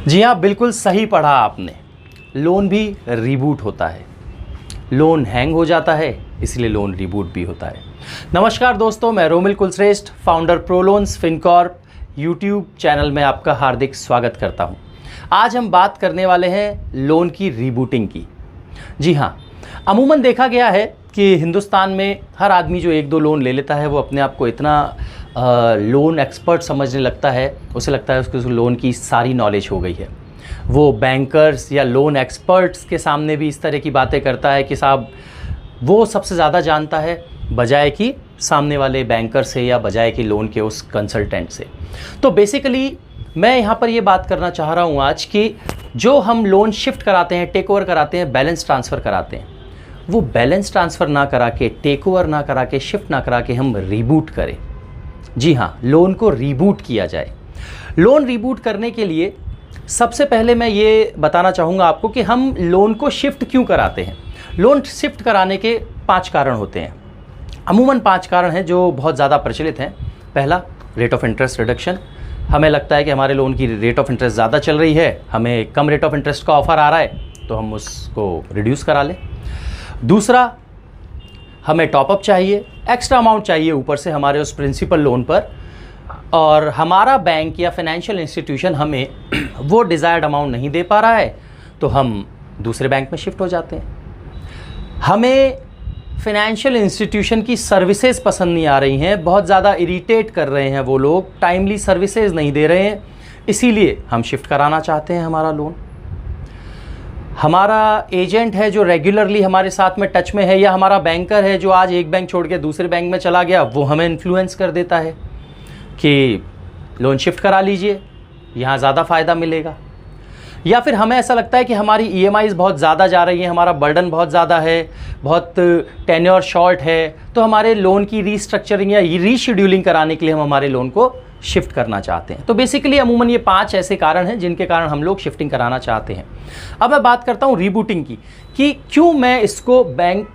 जी हाँ, बिल्कुल सही पढ़ा आपने। लोन भी रीबूट होता है। लोन हैंग हो जाता है, इसलिए लोन रीबूट भी होता है। नमस्कार दोस्तों, मैं Romil Kulshreshtha, founder Prolons Fincorp YouTube channel में आपका हार्दिक स्वागत करता हूँ। आज हम बात करने वाले हैं लोन की रीबूटिंग की। जी हाँ, अमूमन देखा गया है कि हिंदुस्तान में हर आदमी जो एक दो लोन ले लेता है वो अपने आप को इतना लोन एक्सपर्ट समझने लगता है, उसे लगता है उसको लोन की सारी नॉलेज हो गई है। वो बैंकर्स या लोन एक्सपर्ट्स के सामने भी इस तरह की बातें करता है कि साहब वो सबसे ज़्यादा जानता है, बजाय कि सामने वाले बैंकर से या बजाय कि लोन के उस कंसल्टेंट से। तो बेसिकली मैं यहाँ पर ये बात करना चाह रहा हूँ आज कि जो हम लोन शिफ्ट कराते हैं, टेक ओवर कराते हैं, बैलेंस ट्रांसफ़र कराते हैं, वो बैलेंस ट्रांसफ़र ना करा के, टेक ओवर ना करा के, शिफ्ट ना करा के हम रीबूट करें। जी हाँ, लोन को रीबूट किया जाए। लोन रीबूट करने के लिए सबसे पहले मैं ये बताना चाहूँगा आपको कि हम लोन को शिफ्ट क्यों कराते हैं। लोन शिफ्ट कराने के 5 कारण होते हैं। अमूमन 5 कारण हैं जो बहुत ज़्यादा प्रचलित हैं। पहला, रेट ऑफ इंटरेस्ट रिडक्शन। हमें लगता है कि हमारे लोन की रेट ऑफ इंटरेस्ट ज़्यादा चल रही है, हमें कम रेट ऑफ इंटरेस्ट का ऑफ़र आ रहा है, तो हम उसको रिड्यूस करा लें। दूसरा, हमें टॉपअप चाहिए, एक्स्ट्रा अमाउंट चाहिए ऊपर से हमारे उस प्रिंसिपल लोन पर, और हमारा बैंक या फाइनेंशियल इंस्टीट्यूशन हमें वो डिज़ायर्ड अमाउंट नहीं दे पा रहा है, तो हम दूसरे बैंक में शिफ्ट हो जाते हैं। हमें फाइनेंशियल इंस्टीट्यूशन की सर्विसेज पसंद नहीं आ रही हैं, बहुत ज़्यादा इरिटेट कर रहे हैं वो लोग, टाइमली सर्विसेज नहीं दे रहे हैं, इसीलिए हम शिफ्ट कराना चाहते हैं हमारा लोन। हमारा एजेंट है जो रेगुलरली हमारे साथ में टच में है, या हमारा बैंकर है जो आज एक बैंक छोड़ के दूसरे बैंक में चला गया, वो हमें इन्फ्लुएंस कर देता है कि लोन शिफ्ट करा लीजिए, यहाँ ज़्यादा फ़ायदा मिलेगा। या फिर हमें ऐसा लगता है कि हमारी EMIs बहुत ज़्यादा जा रही हैं, हमारा बर्डन बहुत ज़्यादा है, बहुत टेन्योर शॉर्ट है, तो हमारे लोन की रीस्ट्रक्चरिंग या रीशेड्यूलिंग कराने के लिए हम हमारे लोन को शिफ्ट करना चाहते हैं। तो बेसिकली अमूमन ये 5 ऐसे कारण हैं जिनके कारण हम लोग शिफ्टिंग कराना चाहते हैं। अब मैं बात करता हूँ रीबूटिंग की, कि क्यों मैं इसको बैंक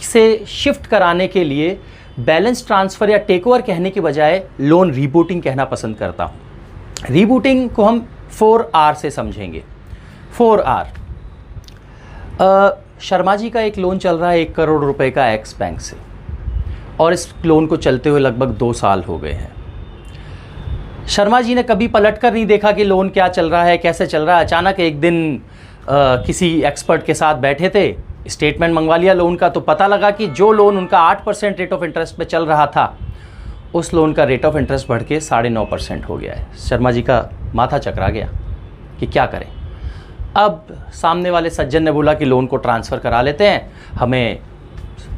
से शिफ्ट कराने के लिए बैलेंस ट्रांसफ़र या टेक ओवर कहने के बजाय लोन रीबूटिंग कहना पसंद करता हूँ। रीबूटिंग को हम 4R से समझेंगे। 4R। शर्मा जी का एक लोन चल रहा है 1 करोड़ रुपए का एक्स बैंक से, और इस लोन को चलते हुए लगभग 2 साल हो गए हैं। शर्मा जी ने कभी पलट कर नहीं देखा कि लोन क्या चल रहा है, कैसे चल रहा है। अचानक एक दिन किसी एक्सपर्ट के साथ बैठे थे, स्टेटमेंट मंगवा लिया लोन का, तो पता लगा कि जो लोन उनका 8% रेट ऑफ इंटरेस्ट पे चल रहा था, उस लोन का रेट ऑफ इंटरेस्ट बढ़ के 9.5% हो गया है। शर्मा जी का माथा चकरा गया कि क्या करें। अब सामने वाले सज्जन ने बोला कि लोन को ट्रांसफ़र करा लेते हैं, हमें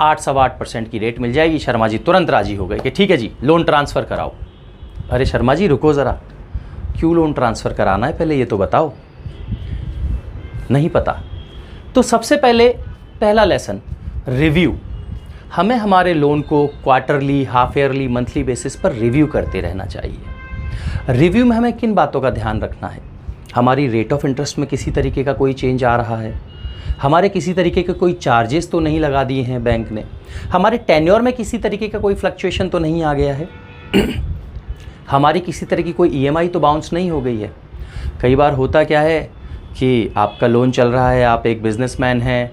8-8.25% की रेट मिल जाएगी। शर्मा जी तुरंत राज़ी हो गए कि ठीक है जी, लोन ट्रांसफ़र कराओ। अरे शर्मा जी रुको ज़रा, क्यों लोन ट्रांसफ़र कराना है पहले ये तो बताओ। नहीं पता। तो सबसे पहले पहला लेसन, रिव्यू। हमें हमारे लोन को quarterly, half yearly, monthly basis पर रिव्यू करते रहना चाहिए। रिव्यू में हमें किन बातों का ध्यान रखना है? हमारी रेट ऑफ इंटरेस्ट में किसी तरीके का कोई चेंज आ रहा है, हमारे किसी तरीके के कोई चार्जेस तो नहीं लगा दिए हैं बैंक ने, हमारे टेन्योर में किसी तरीके का कोई फ्लक्चुएशन तो नहीं आ गया है, हमारी किसी तरह की कोई EMI तो बाउंस नहीं हो गई है। कई बार होता क्या है कि आपका लोन चल रहा है, आप एक बिजनेसमैन हैं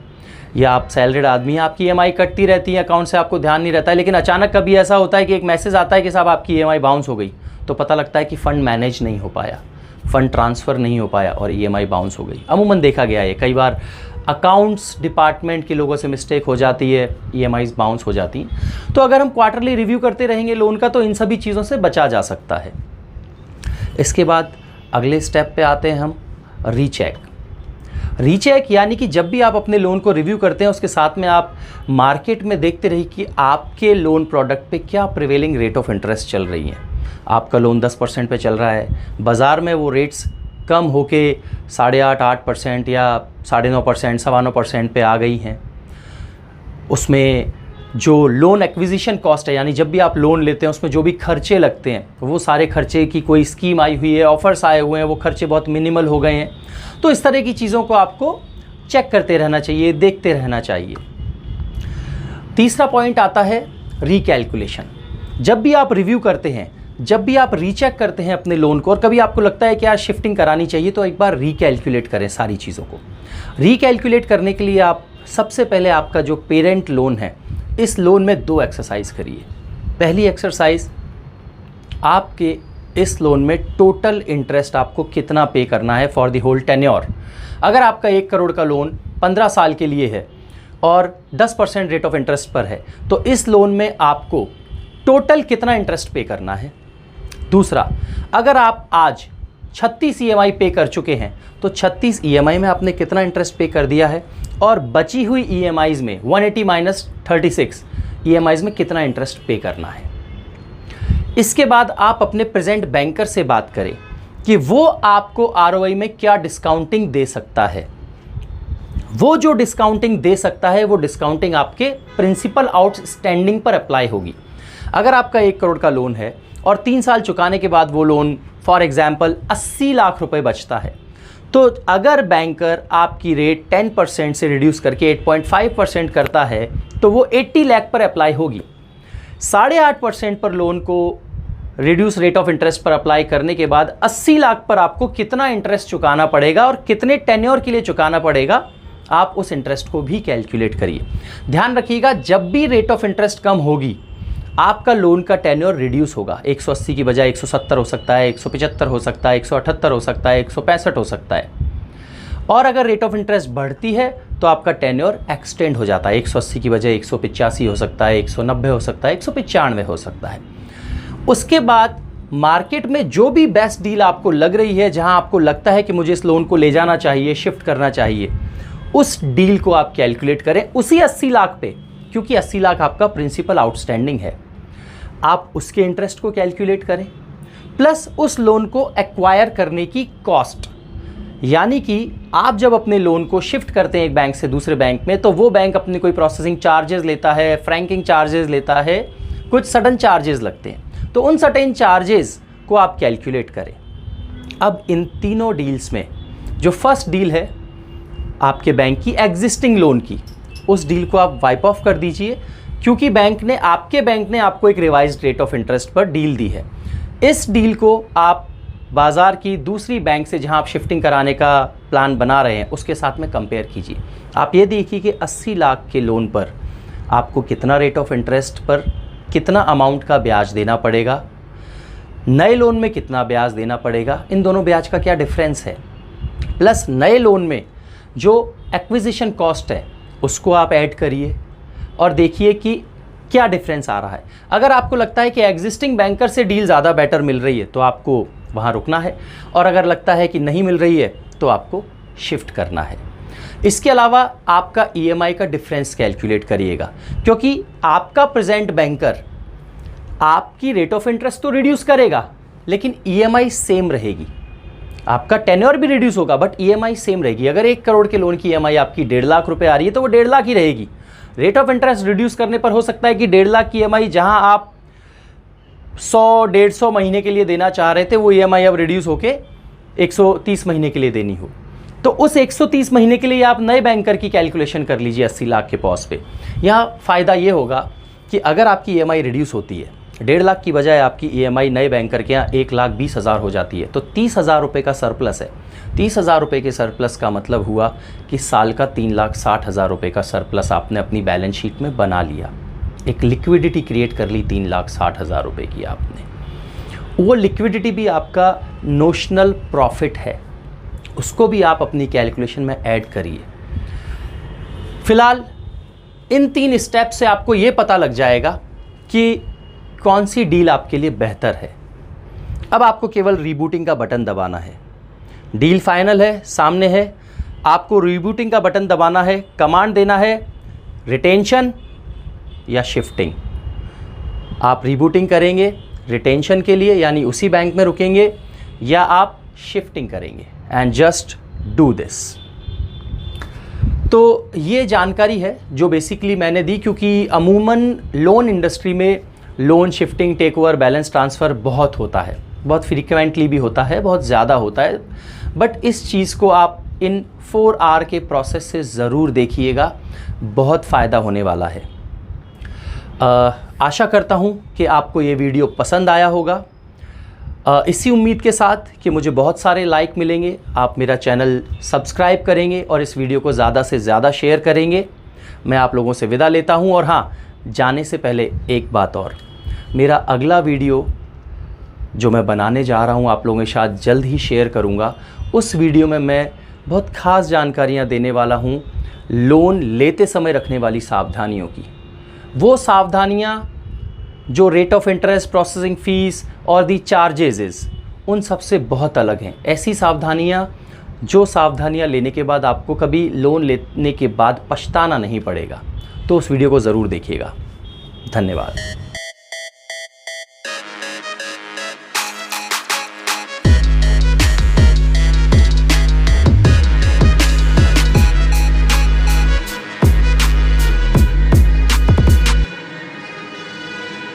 या आप सैलरीड आदमी हैं, आपकी EMI कटती रहती है अकाउंट से, आपको ध्यान नहीं रहता है, लेकिन अचानक कभी ऐसा होता है कि एक मैसेज आता है कि साहब आपकी EMI बाउंस हो गई, तो पता लगता है कि फ़ंड मैनेज नहीं हो पाया, फ़ंड ट्रांसफ़र नहीं हो पाया और EMI बाउंस हो गई। अमूमन देखा गया है, कई बार अकाउंट्स डिपार्टमेंट के लोगों से मिस्टेक हो जाती है, EMIs बाउंस हो जाती हैं। तो अगर हम क्वार्टरली रिव्यू करते रहेंगे लोन का, तो इन सभी चीज़ों से बचा जा सकता है। इसके बाद अगले स्टेप पे आते हैं हम, रीचेक। रीचेक यानी कि जब भी आप अपने लोन को रिव्यू करते हैं, उसके साथ में आप मार्केट में देखते रहिए कि आपके लोन प्रोडक्ट पे क्या प्रिवेलिंग रेट ऑफ इंटरेस्ट चल रही है। आपका लोन 10% पे चल रहा है, बाज़ार में वो रेट्स कम होके 8.5-8% या 9.5%, 9.25% पे आ गई हैं। उसमें जो लोन एक्विजिशन कॉस्ट है, यानी जब भी आप लोन लेते हैं उसमें जो भी खर्चे लगते हैं, वो सारे खर्चे की कोई स्कीम आई हुई है, ऑफ़र्स आए हुए हैं, वो खर्चे बहुत मिनिमल हो गए हैं। तो इस तरह की चीज़ों को आपको चेक करते रहना चाहिए, देखते रहना चाहिए। तीसरा पॉइंट आता है रीकैलकुलेशन। जब भी आप रिव्यू करते हैं जब भी आप रीचेक करते हैं अपने लोन को और कभी आपको लगता है कि यार शिफ्टिंग करानी चाहिए, तो एक बार रीकैलकुलेट करें सारी चीज़ों को। रीकैलकुलेट करने के लिए आप सबसे पहले आपका जो पेरेंट लोन है, इस लोन में 2 एक्सरसाइज करिए। पहली एक्सरसाइज, आपके इस लोन में टोटल इंटरेस्ट आपको कितना पे करना है फॉर द होल टेन्योर। अगर आपका 1 करोड़ का लोन 15 साल के लिए है और 10% रेट ऑफ इंटरेस्ट पर है, तो इस लोन में आपको टोटल कितना इंटरेस्ट पे करना है। दूसरा, अगर आप आज 36 EMI पे कर चुके हैं, तो 36 EMI में आपने कितना इंटरेस्ट पे कर दिया है, और बची हुई EMIs में 180 माइनस 36 EMIs में कितना इंटरेस्ट पे करना है। इसके बाद आप अपने प्रेजेंट बैंकर से बात करें कि वो आपको ROI में क्या डिस्काउंटिंग दे सकता है। वो जो डिस्काउंटिंग दे सकता है, वो डिस्काउंटिंग आपके प्रिंसिपल आउटस्टैंडिंग पर अप्लाई होगी। अगर आपका 1 करोड़ का लोन है और 3 साल चुकाने के बाद वो लोन फॉर एग्जाम्पल 80 लाख रुपए बचता है, तो अगर बैंकर आपकी रेट 10% से रिड्यूस करके 8.5% करता है, तो वो 80 लाख पर अप्लाई होगी। 8.5% पर लोन को रिड्यूस रेट ऑफ इंटरेस्ट पर अप्लाई करने के बाद 80 लाख पर आपको कितना इंटरेस्ट चुकाना पड़ेगा और कितने टेन्योर के लिए चुकाना पड़ेगा, आप उस इंटरेस्ट को भी कैलकुलेट करिए। ध्यान रखिएगा, जब भी रेट ऑफ इंटरेस्ट कम होगी, आपका लोन का टेन्योर रिड्यूस होगा। 180 की बजाय 170 हो सकता है, 175 हो सकता है, 178 हो सकता है, 165 हो सकता है। और अगर रेट ऑफ इंटरेस्ट बढ़ती है तो आपका टेन्योर एक्सटेंड हो जाता है। 180 की बजाय 185 हो सकता है, 190 हो सकता है, 195 हो सकता है। उसके बाद मार्केट में जो भी बेस्ट डील आपको लग रही है, जहां आपको लगता है कि मुझे इस लोन को ले जाना चाहिए, शिफ्ट करना चाहिए, उस डील को आप कैलकुलेट करें उसी 80 लाख पे, क्योंकि 80 लाख आपका प्रिंसिपल आउटस्टैंडिंग है। आप उसके इंटरेस्ट को कैलकुलेट करें प्लस उस लोन को एक्वायर करने की कॉस्ट, यानी कि आप जब अपने लोन को शिफ्ट करते हैं एक बैंक से दूसरे बैंक में, तो वो बैंक अपने कोई प्रोसेसिंग चार्जेस लेता है, फ्रैंकिंग चार्जेस लेता है, कुछ सडन चार्जेस लगते हैं, तो उन सडन चार्जेस को आप कैलकुलेट करें। अब इन तीनों डील्स में जो फर्स्ट डील है आपके बैंक की एग्जिस्टिंग लोन की, उस डील को आप वाइप ऑफ कर दीजिए, क्योंकि आपके बैंक ने आपको एक रिवाइज्ड रेट ऑफ इंटरेस्ट पर डील दी है। इस डील को आप बाज़ार की दूसरी बैंक से जहां आप शिफ्टिंग कराने का प्लान बना रहे हैं, उसके साथ में कंपेयर कीजिए। आप ये देखिए कि 80 लाख के लोन पर आपको कितना रेट ऑफ इंटरेस्ट पर कितना अमाउंट का ब्याज देना पड़ेगा, नए लोन में कितना ब्याज देना पड़ेगा, इन दोनों ब्याज का क्या डिफरेंस है, प्लस नए लोन में जो एक्विजिशन कॉस्ट है उसको आप ऐड करिए और देखिए कि क्या डिफरेंस आ रहा है। अगर आपको लगता है कि एग्जिस्टिंग बैंकर से डील ज़्यादा बेटर मिल रही है, तो आपको वहाँ रुकना है, और अगर लगता है कि नहीं मिल रही है तो आपको शिफ्ट करना है। इसके अलावा आपका EMI का डिफरेंस कैलकुलेट करिएगा, क्योंकि आपका प्रेजेंट बैंकर आपकी रेट ऑफ इंटरेस्ट तो रिड्यूस करेगा, लेकिन EMI सेम रहेगी। आपका टेन्योर भी रिड्यूस होगा बट EMI सेम रहेगी। अगर 1 करोड़ के लोन की EMI आपकी 1.5 लाख रुपए आ रही है, तो वो 1.5 लाख ही रहेगी। रेट ऑफ इंटरेस्ट रिड्यूस करने पर हो सकता है कि 1.5 लाख की EMI जहां आप 100-150 महीने के लिए देना चाह रहे थे, वो EMI अब रिड्यूस होके 130 महीने के लिए देनी हो। तो उस 130 महीने के लिए आप नए बैंकर की कैलकुलेशन कर लीजिए 80 लाख के पॉज पे। यहाँ फ़ायदा ये होगा कि अगर आपकी EMI रिड्यूस होती है, 1.5 लाख की बजाय आपकी EMI नए बैंकर के यहाँ 1,20,000 हो जाती है, तो 30,000 रुपये का सरप्लस है। 30,000 रुपये के सरप्लस का मतलब हुआ कि साल का 3,60,000 रुपये का सरप्लस आपने अपनी बैलेंस शीट में बना लिया। एक लिक्विडिटी क्रिएट कर ली 3,60,000 रुपये की आपने। वो लिक्विडिटी भी आपका नोशनल प्रॉफिट है, उसको भी आप अपनी कैलकुलेशन में ऐड करिए। फिलहाल इन 3 स्टेप से आपको ये पता लग जाएगा कि कौन सी डील आपके लिए बेहतर है। अब आपको केवल रीबूटिंग का बटन दबाना है। डील फाइनल है, सामने है, आपको रीबूटिंग का बटन दबाना है, कमांड देना है रिटेंशन या शिफ्टिंग। आप रीबूटिंग करेंगे रिटेंशन के लिए, यानी उसी बैंक में रुकेंगे, या आप शिफ्टिंग करेंगे, एंड जस्ट डू दिस। तो ये जानकारी है जो बेसिकली मैंने दी, क्योंकि अमूमन लोन इंडस्ट्री में loan shifting, take over, balance transfer बहुत होता है, बहुत फ्रीक्वेंटली भी होता है, बहुत ज़्यादा होता है। बट इस चीज़ को आप इन 4R के प्रोसेस से ज़रूर देखिएगा, बहुत फ़ायदा होने वाला है। आशा करता हूँ कि आपको ये वीडियो पसंद आया होगा। इसी उम्मीद के साथ कि मुझे बहुत सारे लाइक मिलेंगे, आप मेरा चैनल सब्सक्राइब करेंगे और इस वीडियो को ज़्यादा से ज़्यादा शेयर करेंगे। मैं आप लोगों से विदा लेता हूं। और हाँ, जाने से पहले एक बात और, मेरा अगला वीडियो जो मैं बनाने जा रहा हूं आप लोगों के साथ जल्द ही शेयर करूंगा। उस वीडियो में मैं बहुत ख़ास जानकारियां देने वाला हूं लोन लेते समय रखने वाली सावधानियों की। वो सावधानियां जो rate of interest, processing fees और दी चार्जेस उन सब से बहुत अलग हैं। ऐसी सावधानियां जो सावधानियां लेने के बाद आपको कभी लोन लेने के बाद पछताना नहीं पड़ेगा। तो उस वीडियो को ज़रूर देखिएगा। धन्यवाद।